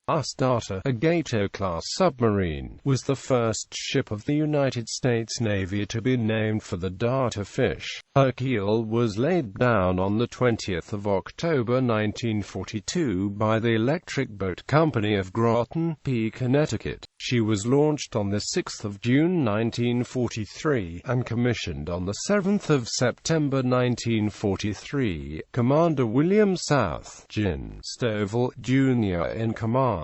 USS Darter, a Gato-class submarine, was the first ship of the United States Navy to be named for the Darter fish. Her keel was laid down on the 20th of October 1942 by the Electric Boat Company of Groton, Connecticut. She was launched on the 6th of June 1943 and commissioned on the 7th of September 1943. Commander William South, Gin. Stovall, Jr. in command.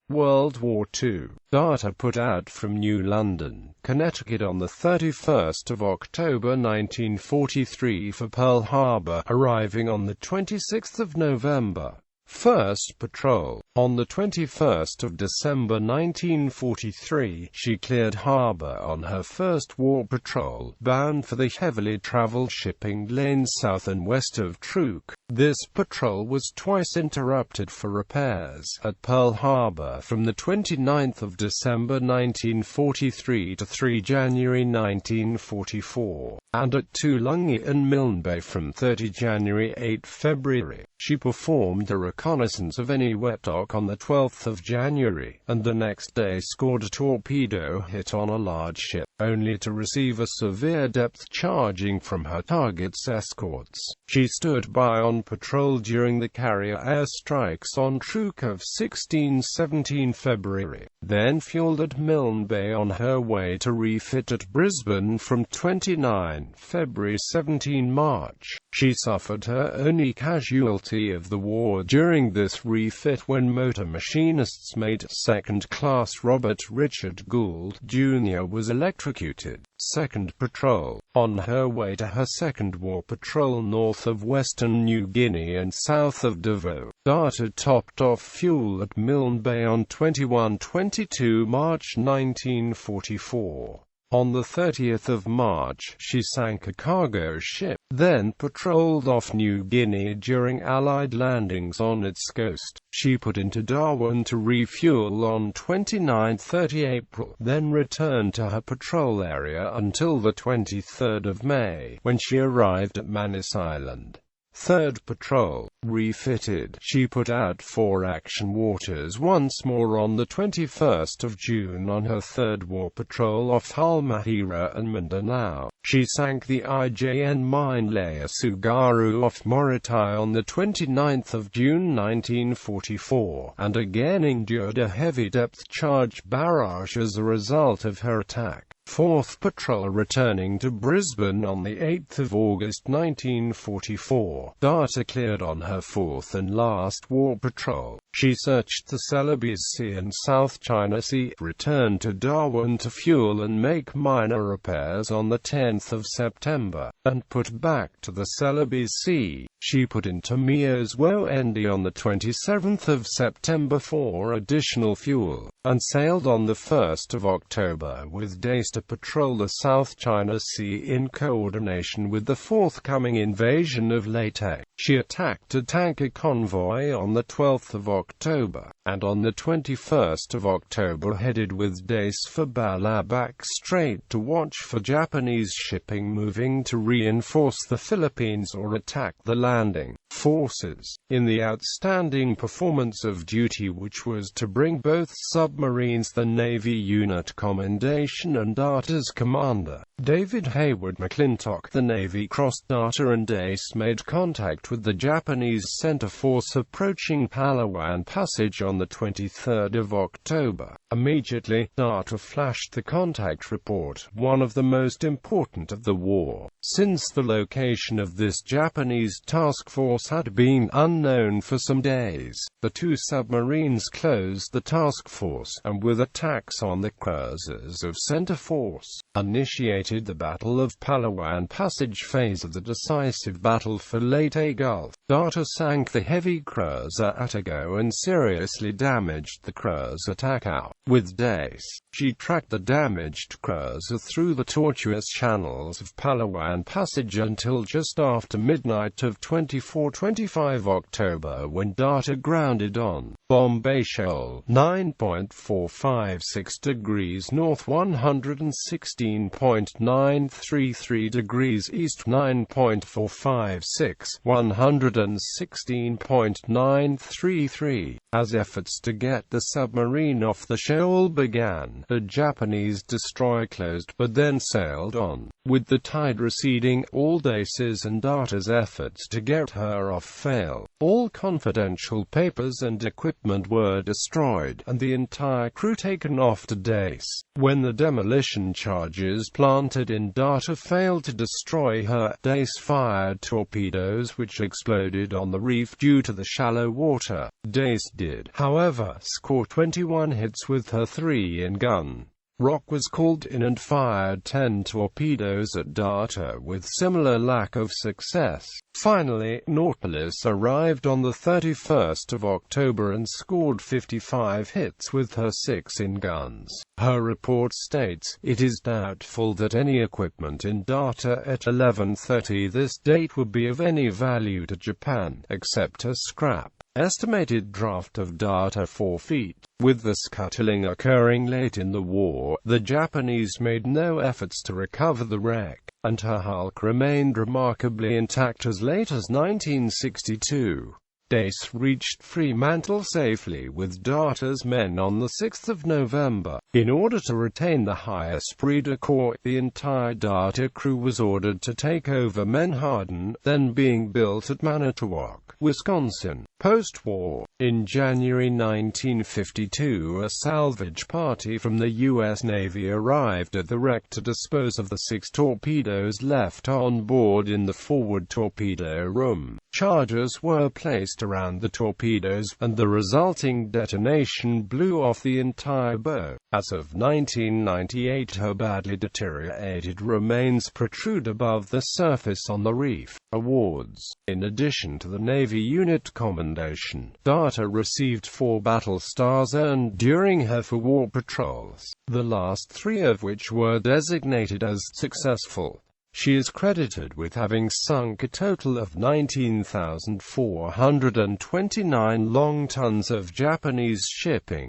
World War II. Darter put out from New London, Connecticut on the 31st of October 1943 for Pearl Harbor, arriving on the 26th of November. First patrol. On the 21st of December 1943, she cleared harbor on her first war patrol, bound for the heavily traveled shipping lanes south and west of Truk. This patrol was twice interrupted for repairs at Pearl Harbor from the 29th of December 1943 to 3 January 1944, and at Tulungi and Milne Bay from 30 January 8 February. She performed a reconnaissance of any wet dock on the 12th of January, and the next day scored a torpedo hit on a large ship, only to receive a severe depth charging from her target's escorts. She stood by on patrol during the carrier airstrikes on Truk of 16-17 February, then fueled at Milne Bay on her way to refit at Brisbane from 29 February 17 March. She suffered her only casualty of the war during this refit when motor machinist's mate, second-class Robert Richard Gould, Jr. was electrocuted. Second patrol. On her way to her second war patrol north of western New Guinea and south of Davao, Darter topped off fuel at Milne Bay on 21-22 March 1944. On the 30th of March, she sank a cargo ship, then patrolled off New Guinea during Allied landings on its coast. She put into Darwin to refuel on 29-30 April, then returned to her patrol area until the 23rd of May, when she arrived at Manus Island. Third patrol. Refitted. She put out for action waters once more on the 21st of June on her third war patrol off Halmahera and Mindanao. She sank the IJN mine layer Sugaru off Morotai on the 29th of June 1944, and again endured a heavy depth charge barrage as a result of her attack. Fourth patrol. Returning to Brisbane on the 8th of August 1944, Darter cleared on her fourth and last war patrol. She searched the Celebes Sea and South China Sea, returned to Darwin to fuel and make minor repairs on the 10th of September, and put back to the Celebes Sea. She put into Mios Woendi on the 27th of September for additional fuel, and sailed on the 1st of October with days to patrol the South China Sea in coordination with the forthcoming invasion of Leyte. She attacked a tanker convoy on the 12th of October, and on the 21st of October headed with days for Balabac Strait to watch for Japanese shipping moving to reinforce the Philippines or attack the landing forces. In the outstanding performance of duty which was to bring both submarines the Navy Unit Commendation and Darter's commander, David Hayward McClintock, the Navy crossed Darter and Ace made contact with the Japanese center force approaching Palawan Passage on the 23rd of October. Immediately, Darter flashed the contact report, one of the most important of the war, since the location of this Japanese task force had been unknown for some days. The two submarines closed the task force, and with attacks on the cruisers of center force, initiated the Battle of Palawan Passage phase of the decisive battle for Leyte Gulf. Darter sank the heavy cruiser Atago and seriously damaged the cruiser Takao. With days, she tracked the damaged cruiser through the tortuous channels of Palawan Passage until just after midnight of 24-25 October when Darter grounded on Bombay Shoal, 9.456 degrees north, 116.933 degrees east, 9.456, 116.933. As efforts to get the submarine off the shoal began, the Japanese destroyer closed but then sailed on. With the tide receding, all Dace's and Darter's efforts to get her off failed. All confidential papers and equipment were destroyed, and the entire crew taken off to Dace. When the demolition charges planted in Darter failed to destroy her, Dace fired torpedoes which exploded on the reef due to the shallow water. Dace did, however, score 21 hits with her 3-in gun. Rock was called in and fired 10 torpedoes at Darter with similar lack of success. Finally, Nautilus arrived on the 31st of October and scored 55 hits with her 6-in guns. Her report states, "It is doubtful that any equipment in Darter at 11:30 this date would be of any value to Japan, except a scrap. Estimated draft of Darter 4 feet. With the scuttling occurring late in the war, the Japanese made no efforts to recover the wreck, and her hulk remained remarkably intact as late as 1962. Dace reached Fremantle safely with Darter's men on the 6th of November. In order to retain the high esprit de corps, the entire Darter crew was ordered to take over Menhaden, then being built at Manitowoc, Wisconsin. Post-war, in January 1952, a salvage party from the U.S. Navy arrived at the wreck to dispose of the 6 torpedoes left on board in the forward torpedo room. Charges were placed around the torpedoes, and the resulting detonation blew off the entire boat. As of 1998, her badly deteriorated remains protrude above the surface on the reef. Awards. In addition to the Navy Unit Commendation, Darter received 4 battle stars earned during her for war patrols, the last 3 of which were designated as successful. She is credited with having sunk a total of 19,429 long tons of Japanese shipping.